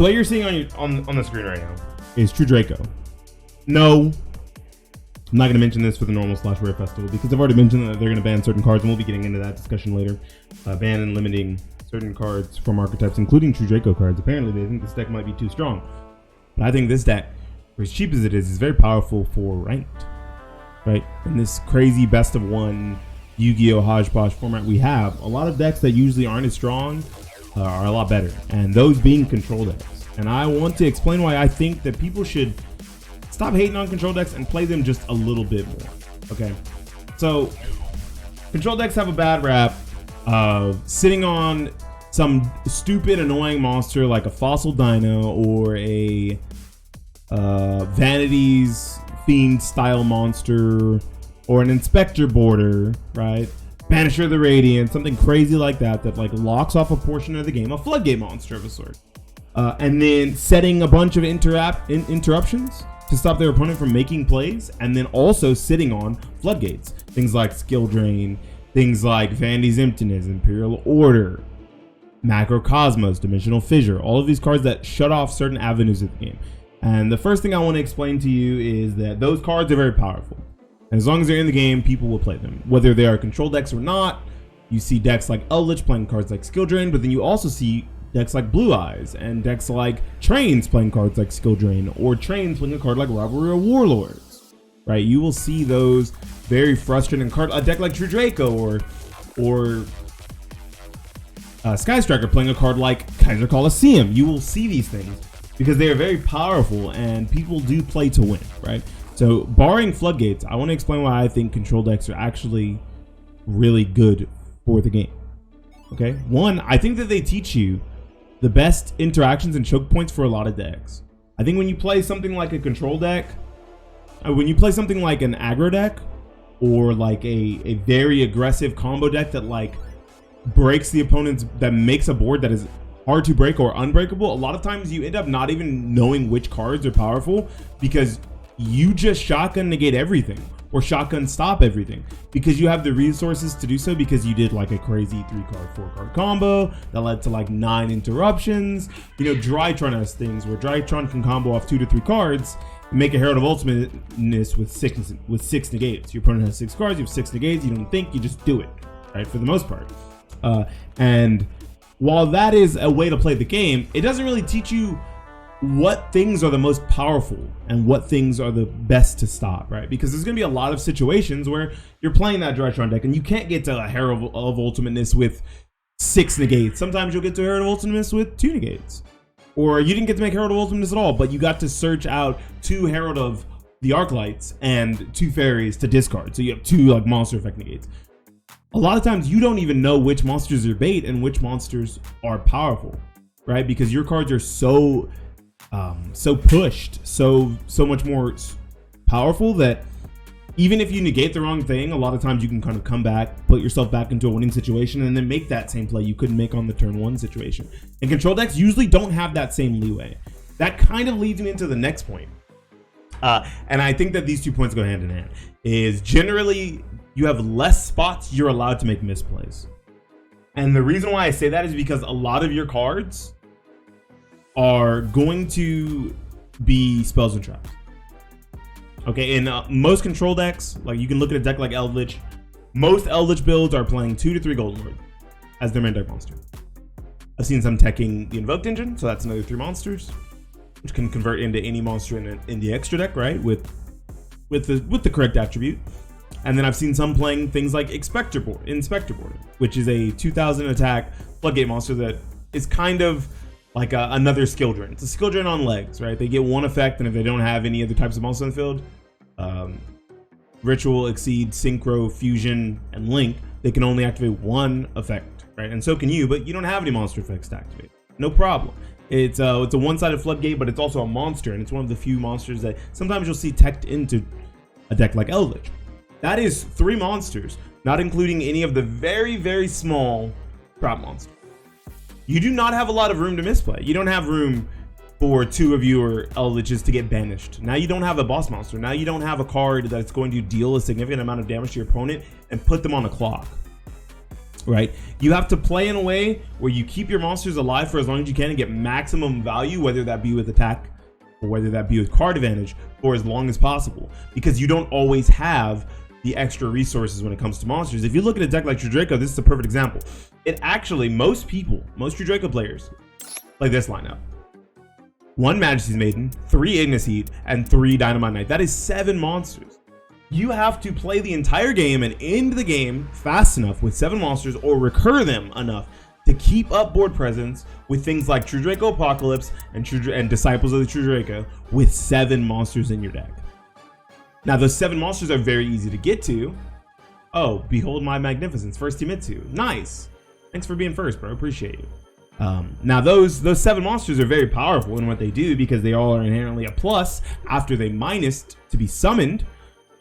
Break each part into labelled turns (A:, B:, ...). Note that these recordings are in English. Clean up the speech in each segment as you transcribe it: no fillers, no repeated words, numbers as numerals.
A: So what you're seeing on the screen right now is True Draco. No, I'm not going to mention this for the normal Slash Rare Festival because I've already mentioned that they're going to ban certain cards, and we'll be getting into that discussion later. Ban and limiting certain cards from archetypes, including True Draco cards. Apparently, they think this deck might be too strong. But I think this deck, for as cheap as it is very powerful for ranked, right? In this crazy best of one Yu-Gi-Oh! Hodgepodge format we have, a lot of decks that usually aren't as strong are a lot better, and those being control decks. And I want to explain why I think that people should stop hating on control decks and play them just a little bit more. Okay, so control decks have a bad rap of sitting on some stupid annoying monster like a Fossil Dino or a Vanity's Fiend style monster or an Inspector Border, right? Banisher of the Radiant, something crazy like that like locks off a portion of the game, a floodgate monster of a sort, and then setting a bunch of interruptions to stop their opponent from making plays, and then also sitting on floodgates, things like Skill Drain, things like Vandy's Emptiness, Imperial Order, Macrocosmos, Dimensional Fissure, all of these cards that shut off certain avenues of the game. And the first thing I want to explain to you is that those cards are very powerful. And as long as they're in the game, people will play them. Whether they are control decks or not, you see decks like Eldritch playing cards like Skill Drain, but then you also see decks like Blue Eyes and decks like Trains playing cards like Skill Drain, or Trains playing a card like Rivalry of Warlords, right? You will see those very frustrating cards. A deck like True Draco or Sky Striker playing a card like Kaiser Coliseum. You will see these things because they are very powerful and people do play to win, right? So barring floodgates, I want to explain why I think control decks are actually really good for the game. Okay, one, I think that they teach you the best interactions and choke points for a lot of decks. I think when you play something like a control deck, when you play something like an aggro deck, or like a very aggressive combo deck that like breaks the opponent's, that makes a board that is hard to break or unbreakable, a lot of times you end up not even knowing which cards are powerful because you just shotgun negate everything or shotgun stop everything because you have the resources to do so, because you did like a crazy 3-card 4-card combo that led to like 9 interruptions. You know, Drytron has things where Drytron can combo off 2 to 3 cards and make a Herald of Ultimateness with 6 negates. Your opponent has 6 cards, you have 6 negates, you don't think, you just do it, right, for the most part. And while that is a way to play the game, it doesn't really teach you what things are the most powerful and what things are the best to stop, right? Because there's going to be a lot of situations where you're playing that Drytron deck and you can't get to a Herald of Ultimateness with 6 negates. Sometimes you'll get to a Herald of Ultimateness with 2 negates. Or you didn't get to make Herald of Ultimateness at all, but you got to search out 2 Herald of the Arclights and 2 Fairies to discard. So you have 2 like monster effect negates. A lot of times you don't even know which monsters are bait and which monsters are powerful, right? Because your cards are so pushed, so much more powerful that even if you negate the wrong thing, a lot of times you can kind of come back, put yourself back into a winning situation, and then make that same play you couldn't make on the turn 1 situation. And control decks usually don't have that same leeway. That kind of leads me into the next point. And I think that these 2 points go hand in hand. Is generally you have less spots you're allowed to make misplays. And the reason why I say that is because a lot of your cards are going to be spells and traps. Okay, in most control decks, like you can look at a deck like Eldritch, most Eldritch builds are playing 2 to 3 Golden Lord as their main deck monster. I've seen some teching the Invoked Engine, so that's another 3 monsters, which can convert into any monster in the extra deck, right? With the correct attribute. And then I've seen some playing things like Inspector Border, which is a 2000 attack floodgate monster that is kind of like another Skill Drain. It's a Skill Drain on legs, right? They get 1 effect, and if they don't have any other types of monsters in the field, Ritual, Exceed, Synchro, Fusion, and Link, they can only activate 1 effect, right? And so can you, but you don't have any monster effects to activate. No problem. It's a one-sided floodgate, but it's also a monster, and it's one of the few monsters that sometimes you'll see teched into a deck like Eldritch. That is 3 monsters, not including any of the very, very small prop monsters. You do not have a lot of room to misplay. You don't have room for 2 of your Eldritches to get banished. Now you don't have a boss monster. Now you don't have a card that's going to deal a significant amount of damage to your opponent and put them on the clock. right? You have to play in a way where you keep your monsters alive for as long as you can and get maximum value, whether that be with attack or whether that be with card advantage, for as long as possible, because you don't always have the extra resources when it comes to monsters. If you look at a deck like True Draco, this is a perfect example. It actually, most True Draco players like this lineup: 1 Majesty's Maiden, 3 Ignis Heat, and 3 Dynamite Knight. That is 7 monsters. You have to play the entire game and end the game fast enough with 7 monsters, or recur them enough to keep up board presence with things like True Draco Apocalypse and Disciples of the True Draco with 7 monsters in your deck. Now, those 7 monsters are very easy to get to. Oh, behold my magnificence, first Timitsu. Nice. Thanks for being first, bro. Appreciate you. Now, those 7 monsters are very powerful in what they do, because they all are inherently a plus after they minused to be summoned.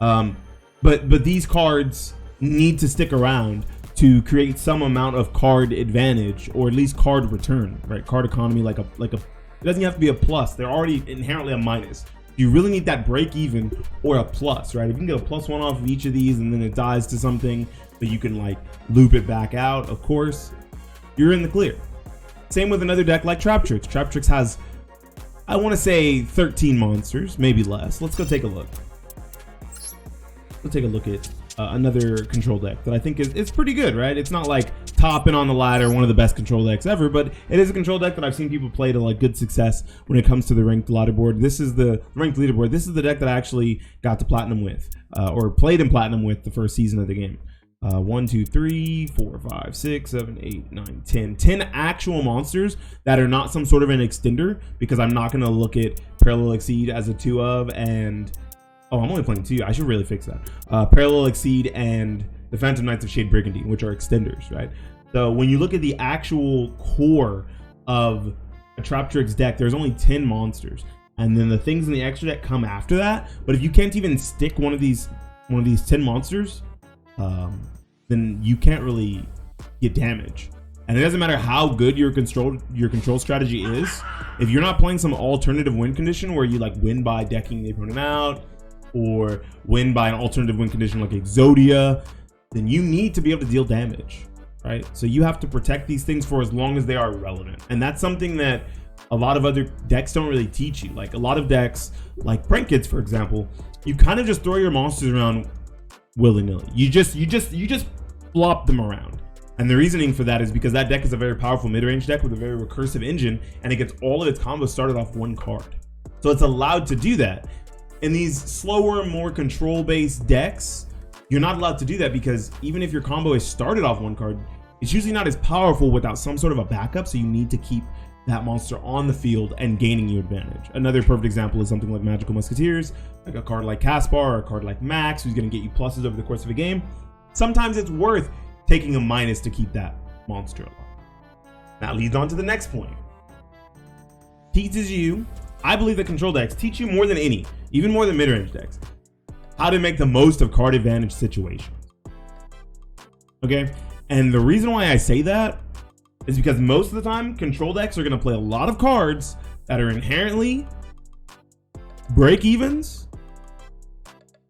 A: But these cards need to stick around to create some amount of card advantage, or at least card return, right? Card economy, like a it doesn't have to be a plus. They're already inherently a minus. You really need that break even or a plus, right? If you can get a +1 off of each of these and then it dies to something, but you can like loop it back out, of course, you're in the clear. Same with another deck like Traptrix. Traptrix has, I want to say, 13 monsters, maybe less. Let's go take a look. Let's take a look at another control deck that I think is pretty good, right? It's not like topping on the ladder, one of the best control decks ever, but it is a control deck that I've seen people play to like good success when it comes to the ranked leaderboard. This is the ranked leaderboard. This is the deck that I actually got to platinum with, or played in platinum with the first season of the game. 1, 2, 3, 4, 5, 6, 7, 8, 9, 10 actual monsters that are not some sort of an extender, because I'm not going to look at Parallel Exceed as a 2 of, and oh, I'm only playing 2. I should really fix that. Parallel Exceed and the Phantom Knights of Shade Brigandine, which are extenders, right? So when you look at the actual core of a Traptrix deck, there's only 10 monsters, and then the things in the extra deck come after that. But if you can't even stick one of these 10 monsters, then you can't really get damage. And it doesn't matter how good your control strategy is, if you're not playing some alternative win condition where you like win by decking the opponent out, or win by an alternative win condition like Exodia, then you need to be able to deal damage, right? So you have to protect these things for as long as they are relevant. And that's something that a lot of other decks don't really teach you. Like a lot of decks, like Prank Kids, for example, you kind of just throw your monsters around willy-nilly. You just flop them around. And the reasoning for that is because that deck is a very powerful mid-range deck with a very recursive engine, and it gets all of its combos started off 1 card. So it's allowed to do that. In these slower, more control-based decks, you're not allowed to do that, because even if your combo is started off 1 card, it's usually not as powerful without some sort of a backup, so you need to keep that monster on the field and gaining you advantage. Another perfect example is something like Magical Musketeers, like a card like Caspar or a card like Max, who's going to get you pluses over the course of a game. Sometimes it's worth taking a minus to keep that monster alive. That leads on to the next point. Teaches you, I believe that control decks teach you more than any, even more than mid-range decks, how to make the most of card advantage situations. Okay? And the reason why I say that is because most of the time, control decks are going to play a lot of cards that are inherently break-evens,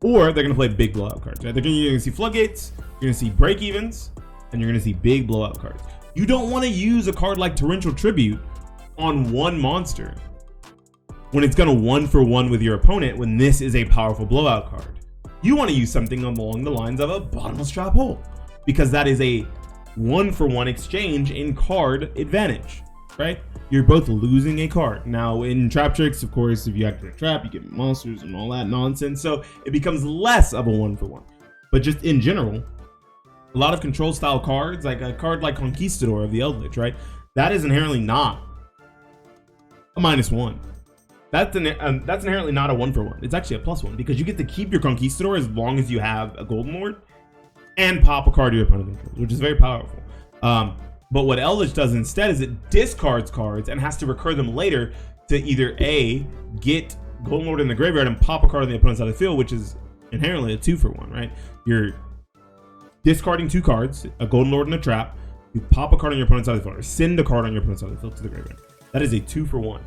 A: or they're going to play big blowout cards. Right? You're going to see floodgates, you're going to see break-evens, and you're going to see big blowout cards. You don't want to use a card like Torrential Tribute on one monster when it's going to 1-for-1 with your opponent, when this is a powerful blowout card. You want to use something along the lines of a Bottomless Trap Hole, because that is a 1-for-1 exchange in card advantage, right? You're both losing a card. Now in Traptrix, of course, if you activate a trap, you get monsters and all that nonsense, so it becomes less of a 1-for-1. But just in general, a lot of control style cards, like a card like Conquistador of the Eldritch, right? That is inherently not a -1. That's inherently not a 1-for-1. It's actually a +1, because you get to keep your Conquistador as long as you have a Golden Lord and pop a card your opponent controls, which is very powerful. But what Eldritch does instead is it discards cards and has to recur them later to either A, get Golden Lord in the graveyard and pop a card on the opponent's side of the field, which is inherently a 2-for-1, right? You're discarding 2 cards, a Golden Lord and a trap. You pop a card on your opponent's side of the field, or send a card on your opponent's side of the field to the graveyard. That is a 2-for-1.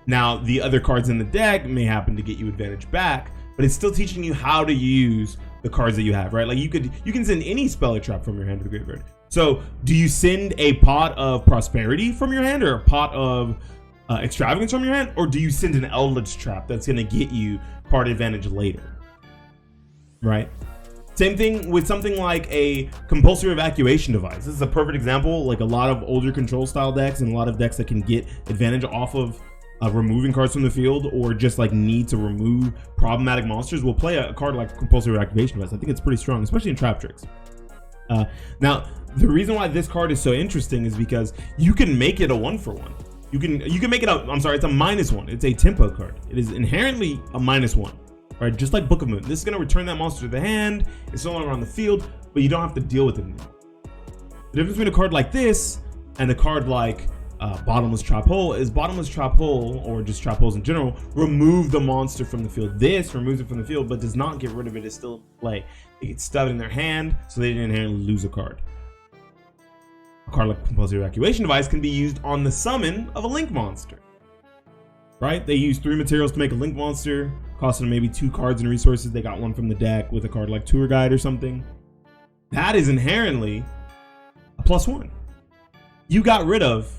A: Now, the other cards in the deck may happen to get you advantage back, but it's still teaching you how to use the cards that you have, right? Like you can send any spell or trap from your hand to the graveyard. So do you send a pot of prosperity from your hand or a pot of extravagance from your hand, or do you send an Eldritch Trap that's going to get you card advantage later? Right? Same thing with something like a compulsory evacuation device. This is a perfect example. Like a lot of older control style decks and a lot of decks that can get advantage off of removing cards from the field, or just like need to remove problematic monsters, will play a card like compulsory evacuation device. I think it's pretty strong, especially in trap tricks. Now, the reason why this card is so interesting is because you can make it a 1-for-1. You can make it a, I'm sorry, it's a -1. It's a tempo card. It is inherently a -1. Right, just like Book of Moon. This is going to return that monster to the hand. It's no longer on the field, but you don't have to deal with it anymore. The difference between a card like this and a card like Bottomless Trap Hole is Bottomless Trap Hole, or just Trap Holes in general, remove the monster from the field. This removes it from the field, but does not get rid of it. It's still in play. It gets stubbed in their hand, so they didn't inherently lose a card. A card like Compulsory Evacuation Device can be used on the summon of a Link monster. Right? They use 3 materials to make a Link monster, costing them maybe 2 cards and resources. They got one from the deck with a card like Tour Guide or something. That is inherently a +1. You got rid of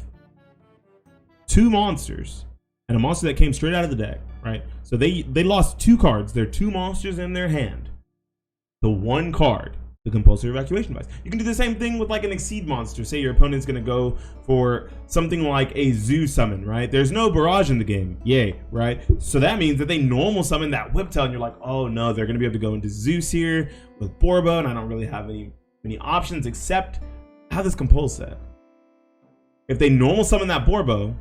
A: 2 monsters and a monster that came straight out of the deck, right? So they lost 2 cards. They're 2 monsters in their hand. The 1 card, the Compulsory Evacuation Device. You can do the same thing with like an Exceed monster. Say your opponent's going to go for something like a Zoo summon, right? There's no barrage in the game. Yay, right? So that means that they normal summon that Whiptail, and you're like, oh no, they're going to be able to go into Zeus here with Borbo, and I don't really have many options except have this Compulse set. If they normal summon that Borbo,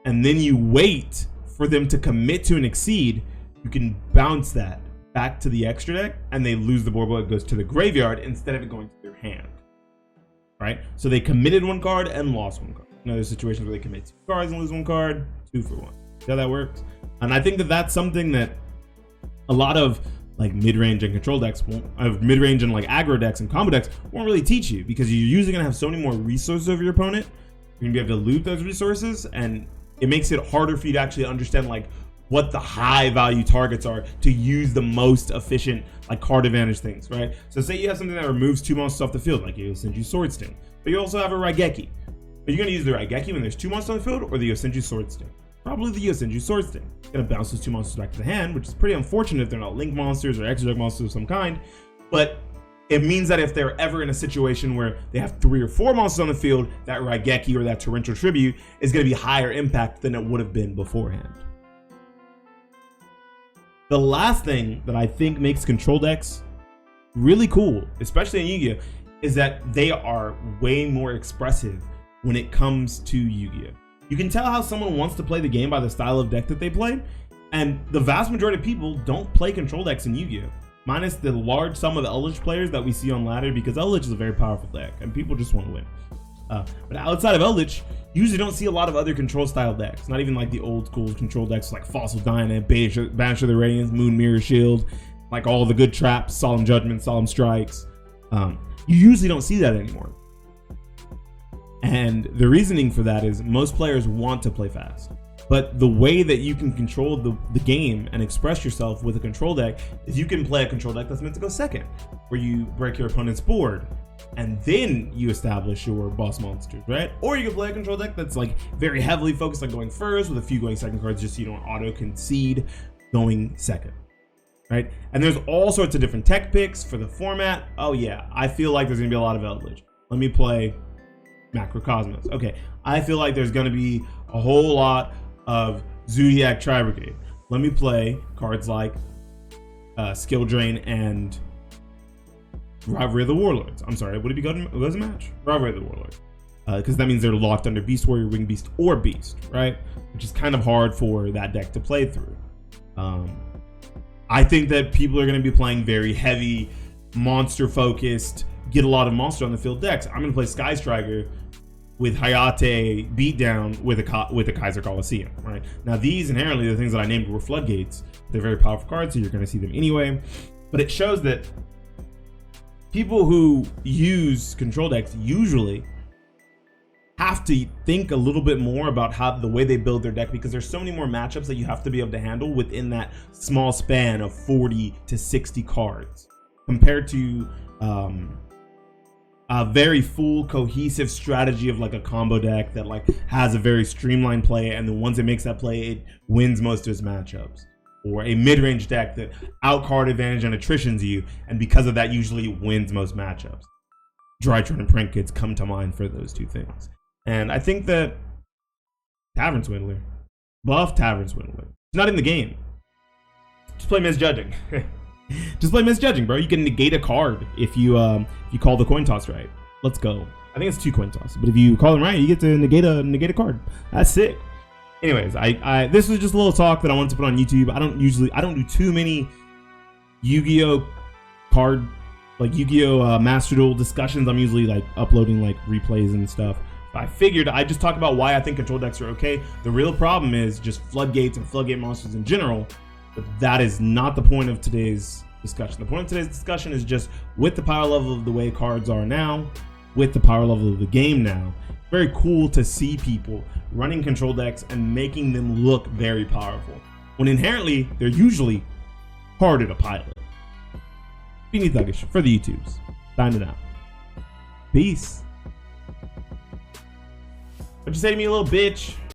A: and then you wait for them to commit to an Exceed, you can bounce that back to the extra deck, and they lose the Borbo. It goes to the graveyard instead of it going to their hand, right? So they committed 1 card and lost 1 card. Another situations where they commit 2 cards and lose 1 card, 2 for 1. See how that works? And I think that that's something that a lot of like mid-range and control decks mid-range and like aggro decks and combo decks won't really teach you, because you're usually gonna have so many more resources over your opponent. You're gonna be able to loot those resources, and it makes it harder for you to actually understand like what the high value targets are to use the most efficient like card advantage things, right? So say you have something that removes 2 monsters off the field, like Yosenju Sword Sting, but you also have a Raigeki. Are you going to use the Raigeki when there's 2 monsters on the field, or the Yosenju Sword Sting? Probably the Yosenju Sword Sting. It's going to bounce those 2 monsters back to the hand, which is pretty unfortunate if they're not Link monsters or extra deck monsters of some kind, but it means that if they're ever in a situation where they have 3 or 4 monsters on the field, that Raigeki or that Torrential Tribute is going to be higher impact than it would have been beforehand. The last thing that I think makes control decks really cool, especially in Yu-Gi-Oh, is that they are way more expressive when it comes to Yu-Gi-Oh. You can tell how someone wants to play the game by the style of deck that they play, and the vast majority of people don't play control decks in Yu-Gi-Oh, minus the large sum of Eldritch players that we see on ladder, because Eldritch is a very powerful deck and people just want to win. But outside of Eldritch, you usually don't see a lot of other control style decks. Not even like the old school control decks like Fossil Dyna, Banisher of the Radiance, Moon Mirror Shield, like all the good traps, Solemn Judgment, Solemn Strikes. You usually don't see that anymore. And the reasoning for that is most players want to play fast. But the way that you can control the game and express yourself with a control deck is you can play a control deck that's meant to go second, where you break your opponent's board and then you establish your boss monsters, right? Or you can play a control deck that's like very heavily focused on going first with a few going second cards, just so you don't auto concede going second, right? And there's all sorts of different tech picks for the format. Oh yeah, I feel like there's gonna be a lot of Eldritch. Let me play Macrocosmos. Okay, I feel like there's gonna be a whole lot of Zodiac Tri-Brigade. Let me play cards like Skill Drain and Rivalry of the Warlords. I'm sorry, would it be good as a match? Rivalry of the Warlords. Because that means they're locked under Beast Warrior, Wing Beast, or Beast, right? Which is kind of hard for that deck to play through. I think that people are going to be playing very heavy, monster-focused, get a lot of monster on the field decks. I'm going to play Sky Striker with Hayate Beatdown with a Kaiser Coliseum, right? Now, these inherently, the things that I named were floodgates. They're very powerful cards, so you're going to see them anyway. But it shows that people who use control decks usually have to think a little bit more about how the way they build their deck, because there's so many more matchups that you have to be able to handle within that small span of 40 to 60 cards compared to a very full cohesive strategy of like a combo deck that like has a very streamlined play, and then once it makes that play, it wins most of its matchups. Or a mid-range deck that out card advantage and attritions you, and because of that usually wins most matchups. Drytron and Prinkets come to mind for those two things. And I think that Tavern Swindler, buff Tavern Swindler, it's not in the game. Just play Misjudging. Just play Misjudging, bro. You can negate a card if you call the coin toss right. Let's go. I think it's 2 coin toss, but if you call them right, you get to negate a card. That's sick. Anyways, I this was just a little talk that I wanted to put on YouTube. I don't do too many Yu-Gi-Oh card, like Yu-Gi-Oh Master Duel discussions. I'm usually like uploading like replays and stuff. I figured I'd just talk about why I think control decks are okay. The real problem is just floodgates and floodgate monsters in general. But that is not the point of today's discussion. The point of today's discussion is just with the power level of the way cards are now, with the power level of the game now, very cool to see people running control decks and making them look very powerful, when inherently they're usually harder to pilot. BeanieTalks for the YouTubes. Signing out. Peace. What'd you say to me, little bitch?